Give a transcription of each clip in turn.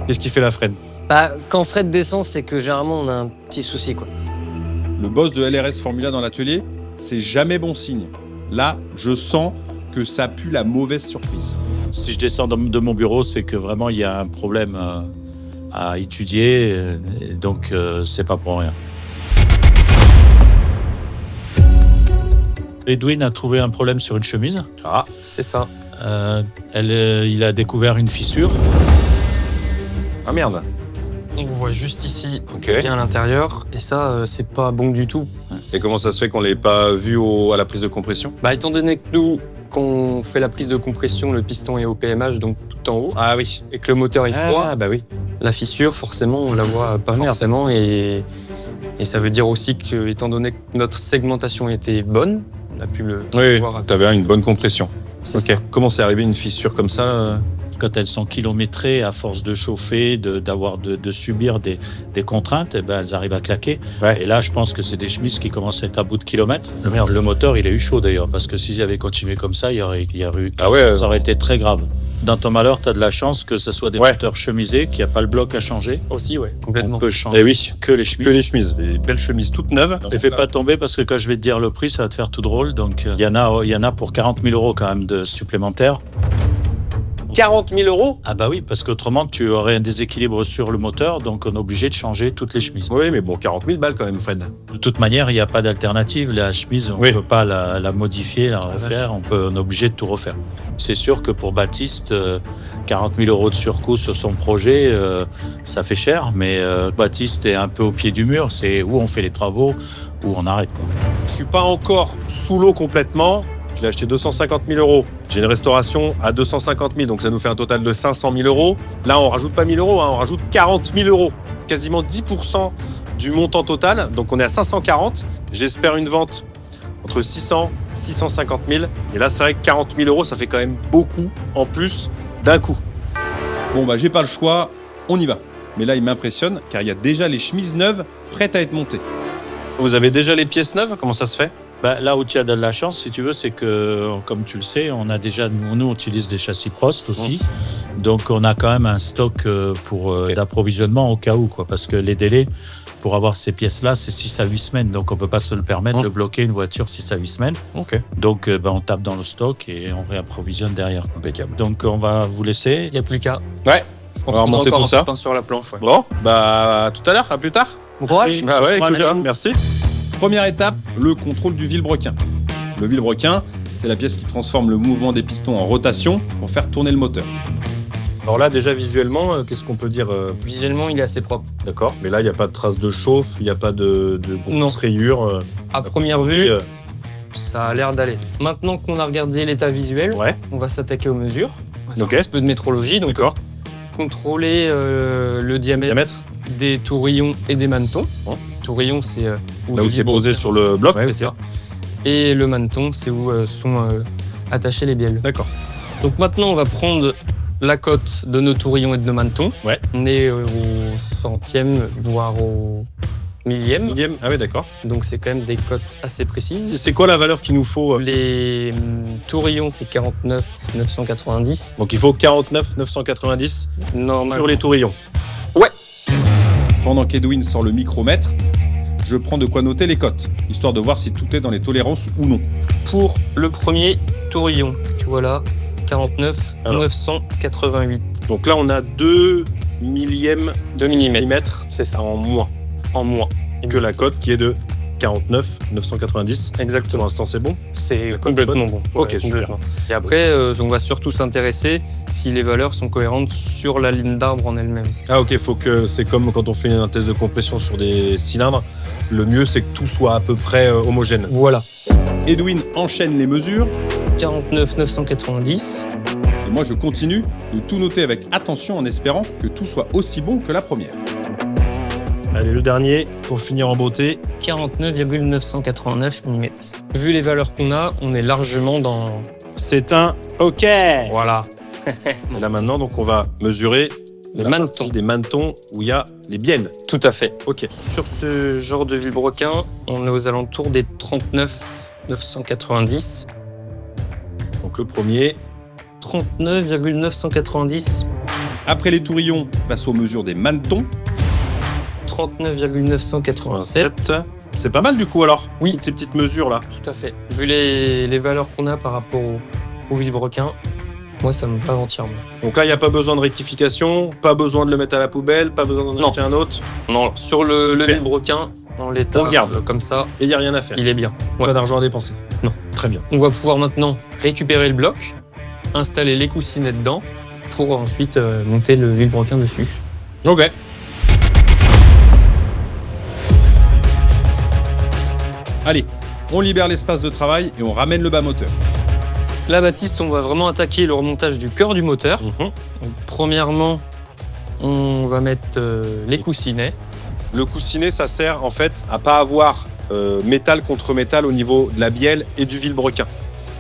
Qu'est-ce qui fait la freine? Bah, quand Fred descend, c'est que généralement on a un petit souci, quoi. Le boss de LRS Formula dans l'atelier, c'est jamais bon signe. Là, je sens que ça pue la mauvaise surprise. Si je descends de mon bureau, c'est que vraiment il y a un problème à étudier, et donc c'est pas pour rien. Edwin a trouvé un problème sur une chemise. Ah, C'est ça. Il a découvert une fissure. ah merde. On voit juste ici, Ok. bien à l'intérieur, et ça, c'est pas bon du tout. Et comment ça se fait qu'on l'ait pas vu à la prise de compression? Bah, étant donné que nous, quand on fait la prise de compression, le piston est au PMH, donc tout en haut, Ah oui. et que le moteur est froid, Ah bah oui. la fissure, forcément, on la voit pas forcément, et ça veut dire aussi que, étant donné que notre segmentation était bonne, on a pu le Oui, voir. t'avais une bonne compression. C'est Ok. ça. Comment c'est arrivé une fissure comme ça? Quand elles sont kilométrées, à force de chauffer, de subir des contraintes, eh ben, elles arrivent à claquer. Ouais. Et là, je pense que c'est des chemises qui commencent à être à bout de kilomètres. Le moteur, il a eu chaud d'ailleurs, parce que s'ils avaient continué comme ça, il y aurait eu Ah ouais. ça aurait été très grave. Dans ton malheur, tu as de la chance que ce soit des Ouais. moteurs chemisés, qu'il n'y a pas le bloc à changer. Aussi, ouais, On complètement. peut changer Eh oui. que les chemises. Que les chemises. Des belles chemises toutes neuves. Ne fais pas tomber parce que quand je vais te dire le prix, ça va te faire tout drôle. Donc, il y en a pour 40 000 € quand même de supplémentaires. 40 000 €? Ah bah oui, parce qu'autrement, tu aurais un déséquilibre sur le moteur, donc on est obligé de changer toutes les chemises. Oui, mais bon, 40 000 balles quand même, Fred. De toute manière, il n'y a pas d'alternative. La chemise, on ne Oui. peut pas la modifier, la refaire. On est obligé de tout refaire. C'est sûr que pour Baptiste, 40 000 € de surcoût sur son projet, ça fait cher. Mais Baptiste est un peu au pied du mur. C'est où on fait les travaux, où on arrête, quoi. Je suis pas encore sous l'eau complètement. Je l'ai acheté 250 000 €. J'ai une restauration à 250 000, donc ça nous fait un total de 500 000 €. Là, on rajoute pas 1 000 €, hein, on rajoute 40 000 €. Quasiment 10% du montant total. Donc on est à 540. J'espère une vente entre 600 et 650 000. Et là, c'est vrai que 40 000 €, ça fait quand même beaucoup en plus d'un coup. Bon bah j'ai pas le choix, on y va. Mais là il m'impressionne car il y a déjà les chemises neuves prêtes à être montées. Vous avez déjà les pièces neuves? Comment ça se fait? Bah, là où tu as de la chance, si tu veux, c'est que, comme tu le sais, on a déjà, nous on utilise des châssis Prost aussi. Donc on a quand même un stock d'approvisionnement au cas où, quoi. Parce que les délais pour avoir ces pièces-là, c'est 6 à 8 semaines. Donc on peut pas se le permettre de bloquer une voiture 6 à 8 semaines. Ok. Donc on tape dans le stock et on réapprovisionne derrière, quoi. Impeccable. Donc on va vous laisser. Il n'y a plus qu'à. Ouais. Je pense On va qu'on a remonter encore tout un ça. peu de pain sur la planche. Ouais. Bon, bah à tout à l'heure, à plus tard. Bon courage. Ah ouais, Ouais, écoute, merci. Première étape, le contrôle du vilebrequin. Le vilebrequin, c'est la pièce qui transforme le mouvement des pistons en rotation pour faire tourner le moteur. Alors là, déjà visuellement, qu'est-ce qu'on peut dire? Visuellement, il est assez propre. D'accord, mais là, il n'y a pas de traces de chauffe, il n'y a pas de Non. grosses rayures. À première vue, euh, ça a l'air d'aller. Maintenant qu'on a regardé l'état visuel, Ouais, on va s'attaquer aux mesures. On va faire Ok. un petit peu de métrologie. Donc, d'accord. contrôler le diamètre Diamètre? des tourillons et des manetons. Bon. Tourillon, c'est où Là le où c'est vibre- posé sur le bloc, Ouais, c'est ça. Et le maneton, c'est où sont attachées les bielles. D'accord. Donc maintenant, on va prendre la cote de nos tourillons et de nos manetons. Ouais. On est au centième, voire au millième. Millième. Ah ouais, d'accord. Donc c'est quand même des cotes assez précises. C'est quoi la valeur qu'il nous faut? Les tourillons, c'est 49 990. Donc il faut 49 990 Normalement. sur les tourillons. Pendant qu'Edwin sort le micromètre, je prends de quoi noter les cotes, histoire de voir si tout est dans les tolérances ou non. Pour le premier tourillon, tu vois là, 49 Alors. 988. Donc là, on a 2 millièmes 2 mm. millimètres C'est ça, en moins en moins. que la cote qui est de 49 990. Pour Exactement. l'instant, c'est bon. C'est cote complètement bon. Ok, super. complètement. Et après, on va surtout s'intéresser si les valeurs sont cohérentes sur la ligne d'arbre en elle-même. Ah ok, faut que c'est comme quand on fait un test de compression sur des cylindres. Le mieux, c'est que tout soit à peu près homogène. Voilà. Edwin enchaîne les mesures 49 990. et moi je continue de tout noter avec attention en espérant que tout soit aussi bon que la première. Allez, le dernier, pour finir en beauté. 49,989 mm. Vu les valeurs qu'on a, on est largement dans... C'est un OK. Voilà. Et là maintenant, donc on va mesurer Le la maneton. partie des manetons où il y a les bielles. Tout à fait. Ok. Sur ce genre de vilebrequin, on est aux alentours des 39 990. Donc le premier. 39,990. Après les tourillons, place aux mesures des manetons. 39,987. C'est pas mal du coup alors. Oui. Toutes ces petites mesures là. Tout à fait. Vu les valeurs qu'on a par rapport au vilebrequin, moi, ça me va entièrement. Donc là, il n'y a pas besoin de rectification, pas besoin de le mettre à la poubelle, pas besoin d'en Non. acheter un autre. Non, sur le Super. vilebrequin, dans l'état On le garde. comme ça, Et il n'y a rien à faire. il est bien. Ouais. Pas d'argent à dépenser. Non. Très bien. On va pouvoir maintenant récupérer le bloc, installer les coussinets dedans, pour ensuite monter le vilebrequin dessus. Ok. Allez, on libère l'espace de travail et on ramène le bas moteur. Là, Baptiste, on va vraiment attaquer le remontage du cœur du moteur. Donc, premièrement, on va mettre les coussinets. Le coussinet, ça sert en fait à pas avoir métal contre métal au niveau de la bielle et du vilebrequin.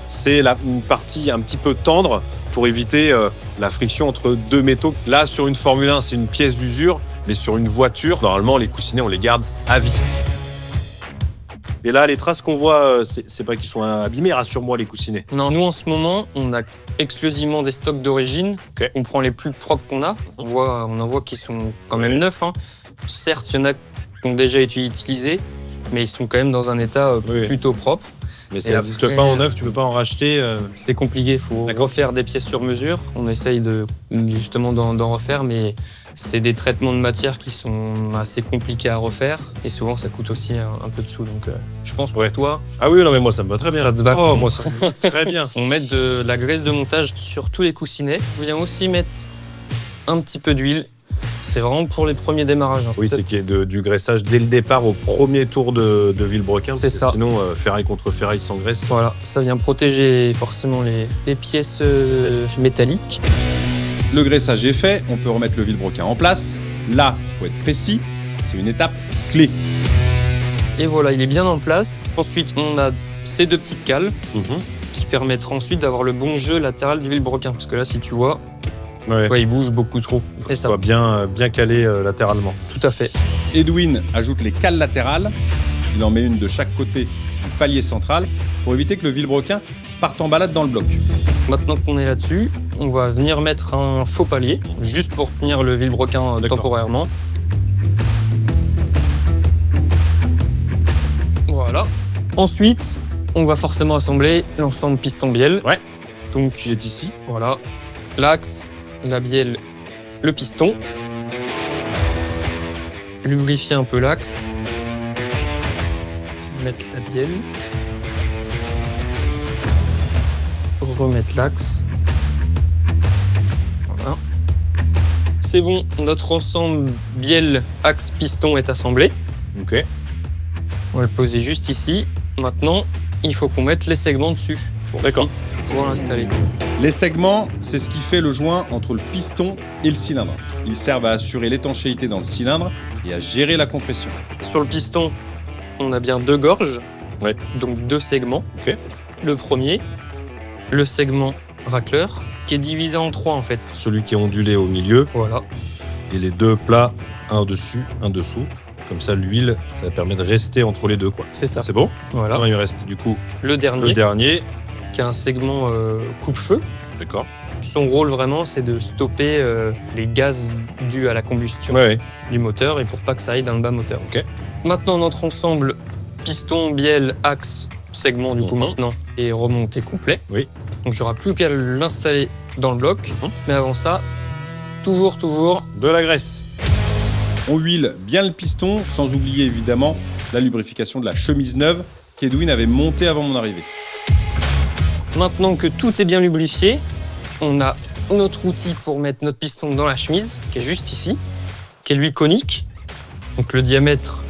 C'est une partie un petit peu tendre pour éviter la friction entre deux métaux. Là, sur une Formule 1, c'est une pièce d'usure, mais sur une voiture, normalement, les coussinets, on les garde à vie. Et là, les traces qu'on voit, c'est pas qu'ils sont abîmés, rassure-moi, les coussinets. Non, nous, en ce moment, on a exclusivement des stocks d'origine. Ok. On prend les plus propres qu'on a. On en voit qu'ils sont quand même neufs, hein. Certes, il y en a qui ont déjà été utilisés, mais ils sont quand même dans un état Oui. plutôt propre. Mais Et ça n'existe après, pas en neuf, tu peux pas en racheter. C'est compliqué, il faut D'accord. refaire des pièces sur mesure. On essaye justement d'en refaire, mais c'est des traitements de matière qui sont assez compliqués à refaire. Et souvent, ça coûte aussi un peu de sous. Donc, je pense pour toi, Ah oui, non, mais moi, ça me va très bien. ça te va. Oh, moi, ça me va très bien. On met de la graisse de montage sur tous les coussinets. On vient aussi mettre un petit peu d'huile. C'est vraiment pour les premiers démarrages, hein. Oui, c'est qu'il y ait du graissage dès le départ au premier tour de vilebrequin. C'est parce que ça. Sinon, ferraille contre ferraille sans graisse. Voilà, ça vient protéger forcément les pièces métalliques. Le graissage est fait, on peut remettre le vilebrequin en place. Là, il faut être précis, c'est une étape clé. Et voilà, il est bien en place. Ensuite, on a ces deux petites cales qui permettront ensuite d'avoir le bon jeu latéral du vilebrequin. Parce que là, si tu vois, Ouais. il bouge beaucoup trop. Et ça, Soit bien calé latéralement. tout à fait. Edwin ajoute les cales latérales. Il en met une de chaque côté du palier central pour éviter que le vilebrequin parte en balade dans le bloc. Maintenant qu'on est là-dessus, on va venir mettre un faux palier, juste pour tenir le vilebrequin D'accord. temporairement. Voilà. Ensuite, on va forcément assembler l'ensemble piston-bielle. Ouais. Donc, Il est ici. voilà. L'axe, la bielle, le piston. Lubrifier un peu l'axe. Mettre la bielle. Remettre l'axe. Voilà. C'est bon, notre ensemble bielle, axe, piston est assemblé. Ok. On va le poser juste ici. Maintenant, il faut qu'on mette les segments dessus pour D'accord. ensuite pouvoir l'installer. Les segments, c'est ce qui fait le joint entre le piston et le cylindre. Ils servent à assurer l'étanchéité dans le cylindre et à gérer la compression. Sur le piston, on a bien deux gorges, Ouais. donc deux segments. Ok. Le premier, le segment racleur, qui est divisé en trois en fait. Celui qui est ondulé au milieu Voilà. et les deux plats, un au-dessus, un dessous. Comme ça, l'huile, ça permet de rester entre les deux, quoi. C'est ça. C'est bon. Voilà. Il reste du coup Le dernier, le dernier. qui est un segment coupe-feu. D'accord. Son rôle vraiment, c'est de stopper les gaz dus à la combustion Ouais. du moteur et pour pas que ça aille dans le bas moteur. Ok. Maintenant, notre ensemble piston, bielle, axe, segment du coup Mhm. maintenant est remonté complet. Oui. Donc j'aurai plus qu'à l'installer dans le bloc. Mhm. Mais avant ça, toujours De la graisse. On huile bien le piston, sans oublier évidemment la lubrification de la chemise neuve qu'Edwin avait montée avant mon arrivée. Maintenant que tout est bien lubrifié, on a notre outil pour mettre notre piston dans la chemise, qui est juste ici, qui est lui conique. Donc le diamètre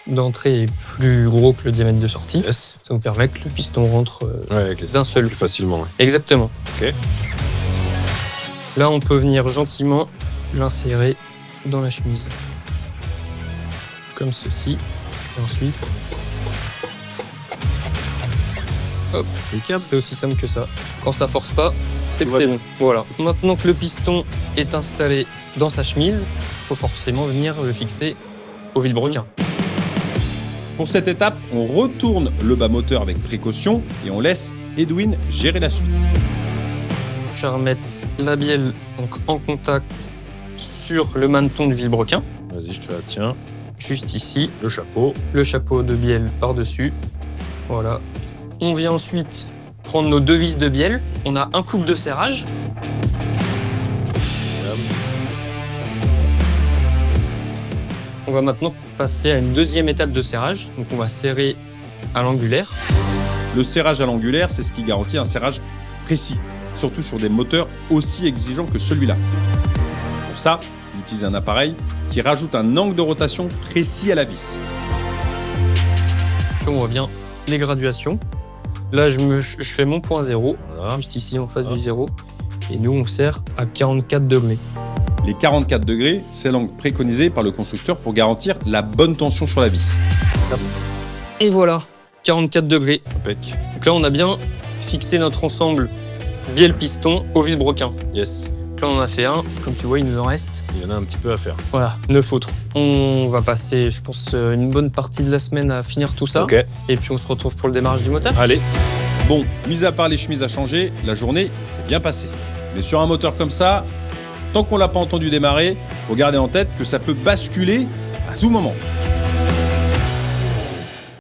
d'entrée est plus gros que le diamètre de sortie. Yes. Ça nous permet que le piston rentre Ouais, avec les d'un seul plus facilement. Ouais. Exactement. Ok. Là, on peut venir gentiment l'insérer dans la chemise. Comme ceci. Et ensuite, hop, c'est aussi simple que ça. Quand ça force pas, c'est que Tout va c'est bien. bon. Voilà. Maintenant que le piston est installé dans sa chemise, il faut forcément venir le fixer au vilebrequin. Pour cette étape, on retourne le bas moteur avec précaution et on laisse Edwin gérer la suite. Je vais remettre la bielle donc, en contact sur le maneton du vilebrequin, Vas-y, je te la tiens. juste ici. Le chapeau. Le chapeau de bielle par-dessus. Voilà. On vient ensuite prendre nos 2 vis de bielle. On a un couple de serrage. On va maintenant passer à une deuxième étape de serrage. Donc on va serrer à l'angulaire. Le serrage à l'angulaire, c'est ce qui garantit un serrage précis, surtout sur des moteurs aussi exigeants que celui-là. Pour ça, on utilise un appareil qui rajoute un angle de rotation précis à la vis. On voit bien les graduations. Là, je fais mon point 0, Voilà. juste ici en face du 0. Et nous, on serre à 44 degrés. Les 44 degrés, c'est l'angle préconisé par le constructeur pour garantir la bonne tension sur la vis. Et voilà, 44 degrés. Impec. Donc là, on a bien fixé notre ensemble bielle-piston au vilebrequin. Yes. Donc là, on en a fait un. Comme tu vois, il nous en reste. Il y en a un petit peu à faire. Voilà, 9 autres. On va passer, je pense, une bonne partie de la semaine à finir tout ça. Ok. Et puis, on se retrouve pour le démarrage du moteur. Allez. Bon, mis à part les chemises à changer, la journée s'est bien passée. Mais sur un moteur comme ça, tant qu'on l'a pas entendu démarrer, faut garder en tête que ça peut basculer à tout moment.